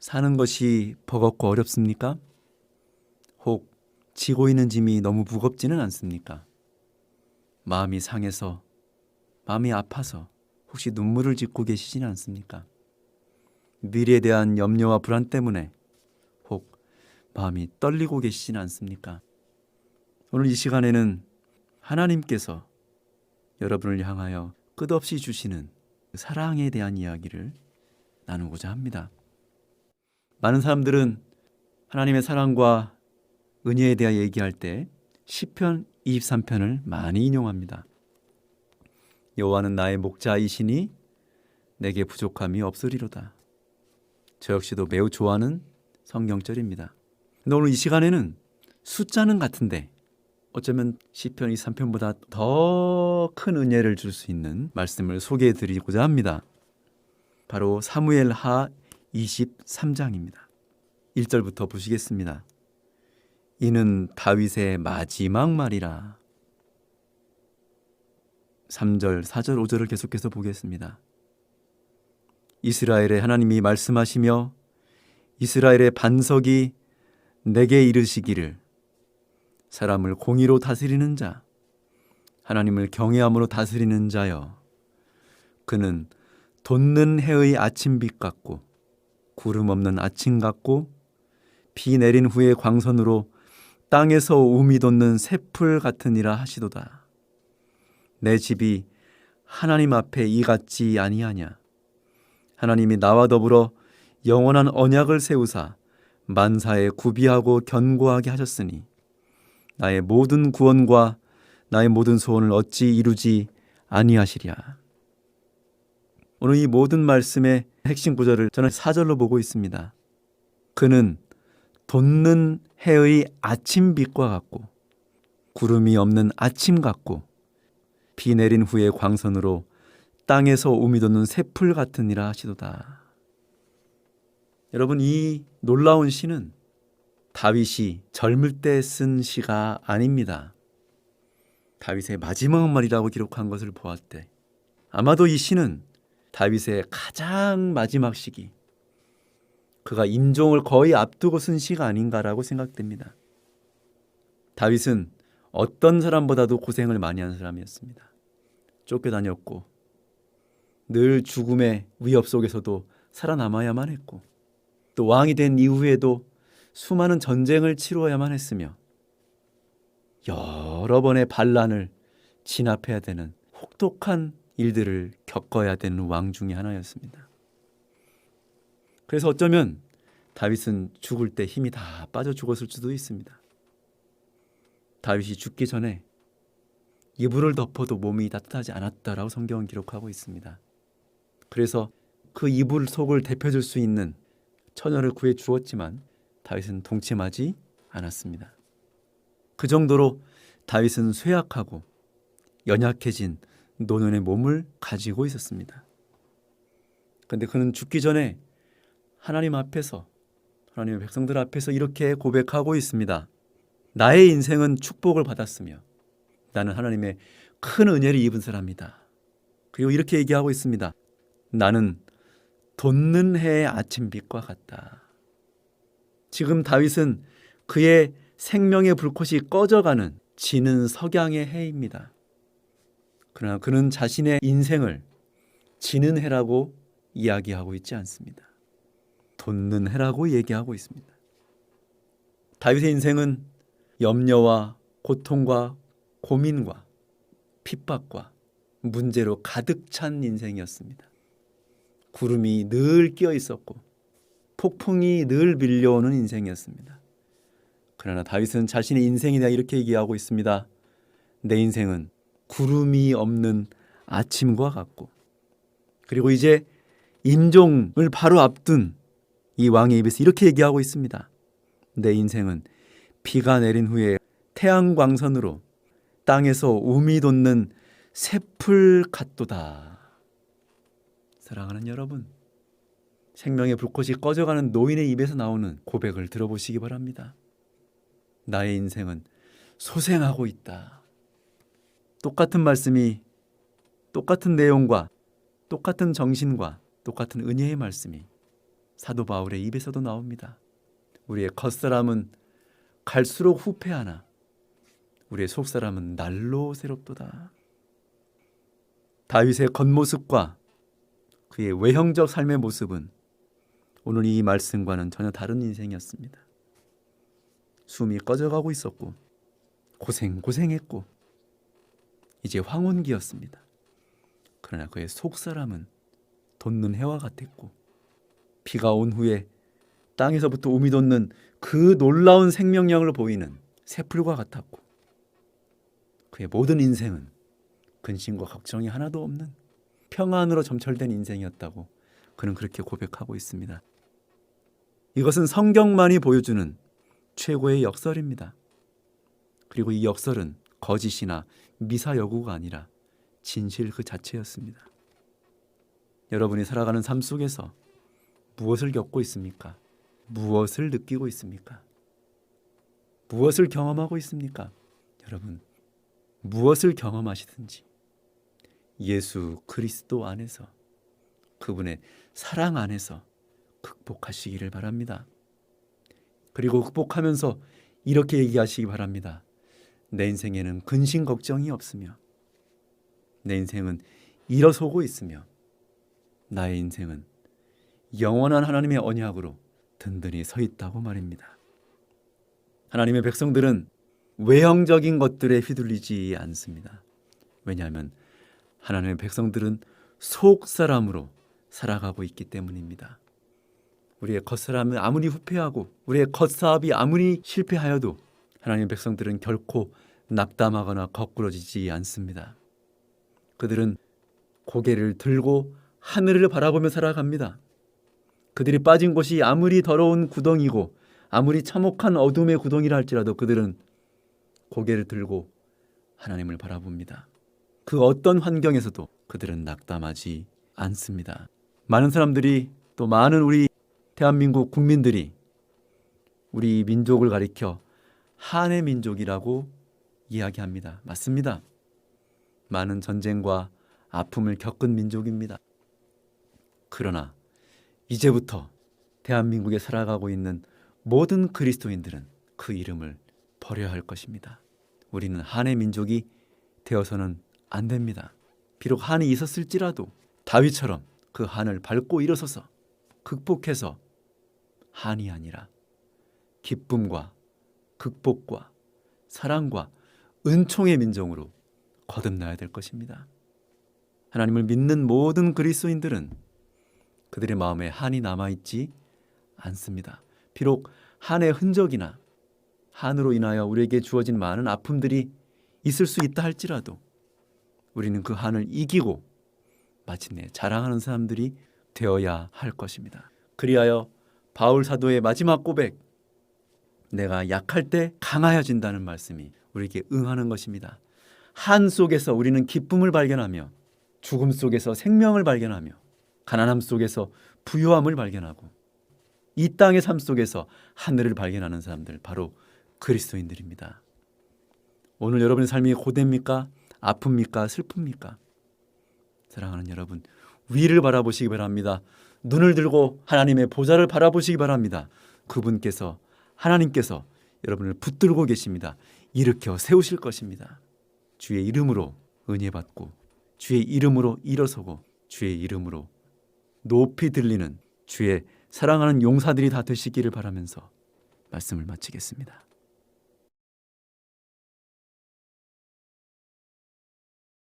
사는 것이 버겁고 어렵습니까? 혹 지고 있는 짐이 너무 무겁지는 않습니까? 마음이 상해서, 마음이 아파서 혹시 눈물을 짓고 계시지는 않습니까? 미래에 대한 염려와 불안 때문에 혹 마음이 떨리고 계시지는 않습니까? 오늘 이 시간에는 하나님께서 여러분을 향하여 끝없이 주시는 사랑에 대한 이야기를 나누고자 합니다. 많은 사람들은 하나님의 사랑과 은혜에 대해 얘기할 때 시편 23편을 많이 인용합니다. 여호와는 나의 목자이시니 내게 부족함이 없으리로다. 저 역시도 매우 좋아하는 성경절입니다. 근데 오늘 이 시간에는 숫자는 같은데 어쩌면 시편 23편보다 더 큰 은혜를 줄 수 있는 말씀을 소개해 드리고자 합니다. 바로 사무엘하 23장입니다. 1절부터 보시겠습니다. 이는 다윗의 마지막 말이라. 3절, 4절, 5절을 계속해서 보겠습니다. 이스라엘의 하나님이 말씀하시며 이스라엘의 반석이 내게 이르시기를 사람을 공의로 다스리는 자, 하나님을 경외함으로 다스리는 자여, 그는 돋는 해의 아침빛 같고 구름 없는 아침 같고 비 내린 후에 광선으로 땅에서 움이 돋는 새풀 같으니라 하시도다. 내 집이 하나님 앞에 이같지 아니하냐. 하나님이 나와 더불어 영원한 언약을 세우사 만사에 구비하고 견고하게 하셨으니 나의 모든 구원과 나의 모든 소원을 어찌 이루지 아니하시랴. 오늘 이 모든 말씀의 핵심 구절을 저는 4절로 보고 있습니다. 그는 돋는 해의 아침빛과 같고 구름이 없는 아침 같고 비 내린 후에 광선으로 땅에서 움이 돋는 새풀 같으니라 하시도다. 여러분, 이 놀라운 시는 다윗이 젊을 때 쓴 시가 아닙니다. 다윗의 마지막 말이라고 기록한 것을 보았을 때 아마도 이 시는 다윗의 가장 마지막 시기, 그가 임종을 거의 앞두고 쓴 시가 아닌가라고 생각됩니다. 다윗은 어떤 사람보다도 고생을 많이 한 사람이었습니다. 쫓겨다녔고 늘 죽음의 위협 속에서도 살아남아야만 했고 또 왕이 된 이후에도 수많은 전쟁을 치루어야만 했으며 여러 번의 반란을 진압해야 되는 혹독한 일들을 겪어야 되는 왕 중에 하나였습니다. 그래서 어쩌면 다윗은 죽을 때 힘이 다 빠져 죽었을 수도 있습니다. 다윗이 죽기 전에 이불을 덮어도 몸이 따뜻하지 않았다라고 성경은 기록하고 있습니다. 그래서 그 이불 속을 데펴줄 수 있는 처녀를 구해 주었지만 다윗은 동침하지 않았습니다. 그 정도로 다윗은 쇠약하고 연약해진 노년의 몸을 가지고 있었습니다. 그런데 그는 죽기 전에 하나님 앞에서, 하나님의 백성들 앞에서 이렇게 고백하고 있습니다. 나의 인생은 축복을 받았으며 나는 하나님의 큰 은혜를 입은 사람이다. 그리고 이렇게 얘기하고 있습니다. 나는 돋는 해의 아침빛과 같다. 지금 다윗은 그의 생명의 불꽃이 꺼져가는 지는 석양의 해입니다. 그러나 그는 자신의 인생을 지는 해라고 이야기하고 있지 않습니다. 돋는 해라고 얘기하고 있습니다. 다윗의 인생은 염려와 고통과 고민과 핍박과 문제로 가득 찬 인생이었습니다. 구름이 늘 끼어 있었고 폭풍이 늘 밀려오는 인생이었습니다. 그러나 다윗은 자신의 인생에 대해 이렇게 얘기하고 있습니다. 내 인생은 구름이 없는 아침과 같고, 그리고 이제 임종을 바로 앞둔 이 왕의 입에서 이렇게 얘기하고 있습니다. 내 인생은 비가 내린 후에 태양광선으로 땅에서 움이 돋는 새풀 같도다. 사랑하는 여러분, 생명의 불꽃이 꺼져가는 노인의 입에서 나오는 고백을 들어보시기 바랍니다. 나의 인생은 소생하고 있다. 똑같은 말씀이, 똑같은 내용과 똑같은 정신과 똑같은 은혜의 말씀이 사도 바울의 입에서도 나옵니다. 우리의 겉사람은 갈수록 후패하나 우리의 속사람은 날로 새롭도다. 다윗의 겉모습과 그의 외형적 삶의 모습은 오늘 이 말씀과는 전혀 다른 인생이었습니다. 숨이 꺼져가고 있었고 고생했고 이제 황혼기였습니다. 그러나 그의 속사람은 돋는 해와 같았고 비가 온 후에 땅에서부터 우미 돋는 그 놀라운 생명력을 보이는 새풀과 같았고 그의 모든 인생은 근심과 걱정이 하나도 없는 평안으로 점철된 인생이었다고 그는 그렇게 고백하고 있습니다. 이것은 성경만이 보여주는 최고의 역설입니다. 그리고 이 역설은 거짓이나 미사여구가 아니라 진실 그 자체였습니다. 여러분이 살아가는 삶 속에서 무엇을 겪고 있습니까? 무엇을 느끼고 있습니까? 무엇을 경험하고 있습니까? 여러분, 무엇을 경험하시든지 예수 그리스도 안에서 그분의 사랑 안에서 극복하시기를 바랍니다. 그리고 극복하면서 이렇게 얘기하시기 바랍니다. 내 인생에는 근심 걱정이 없으며 내 인생은 일어서고 있으며 나의 인생은 영원한 하나님의 언약으로 든든히 서 있다고 말입니다. 하나님의 백성들은 외형적인 것들에 휘둘리지 않습니다. 왜냐하면 하나님의 백성들은 속사람으로 살아가고 있기 때문입니다. 우리의 겉사람은 아무리 후패하고 우리의 겉사업이 아무리 실패하여도 하나님의 백성들은 결코 낙담하거나 거꾸러지지 않습니다. 그들은 고개를 들고 하늘을 바라보며 살아갑니다. 그들이 빠진 곳이 아무리 더러운 구덩이고 아무리 참혹한 어둠의 구덩이라 할지라도 그들은 고개를 들고 하나님을 바라봅니다. 그 어떤 환경에서도 그들은 낙담하지 않습니다. 많은 사람들이 또 많은 우리 대한민국 국민들이 우리 민족을 가리켜 한의 민족이라고 이야기합니다. 맞습니다. 많은 전쟁과 아픔을 겪은 민족입니다. 그러나 이제부터 대한민국에 살아가고 있는 모든 그리스도인들은 그 이름을 버려야 할 것입니다. 우리는 한의 민족이 되어서는 안 됩니다. 비록 한이 있었을지라도 다윗처럼 그 한을 밟고 일어서서 극복해서 한이 아니라 기쁨과 극복과 사랑과 은총의 민족으로 거듭나야 될 것입니다. 하나님을 믿는 모든 그리스도인들은 그들의 마음에 한이 남아있지 않습니다. 비록 한의 흔적이나 한으로 인하여 우리에게 주어진 많은 아픔들이 있을 수 있다 할지라도 우리는 그 한을 이기고 마침내 자랑하는 사람들이 되어야 할 것입니다. 그리하여 바울 사도의 마지막 고백, 내가 약할 때 강하여진다는 말씀이 우리에게 응하는 것입니다. 한 속에서 우리는 기쁨을 발견하며 죽음 속에서 생명을 발견하며 가난함 속에서 부유함을 발견하고 이 땅의 삶 속에서 하늘을 발견하는 사람들, 바로 그리스도인들입니다. 오늘 여러분의 삶이 고됩니까? 아픕니까? 슬픕니까? 사랑하는 여러분, 위를 바라보시기 바랍니다. 눈을 들고 하나님의 보좌를 바라보시기 바랍니다. 그분께서, 하나님께서 여러분을 붙들고 계십니다. 일으켜 세우실 것입니다. 주의 이름으로 은혜 받고 주의 이름으로 일어서고 주의 이름으로 높이 들리는 주의 사랑하는 용사들이 다 되시기를 바라면서 말씀을 마치겠습니다.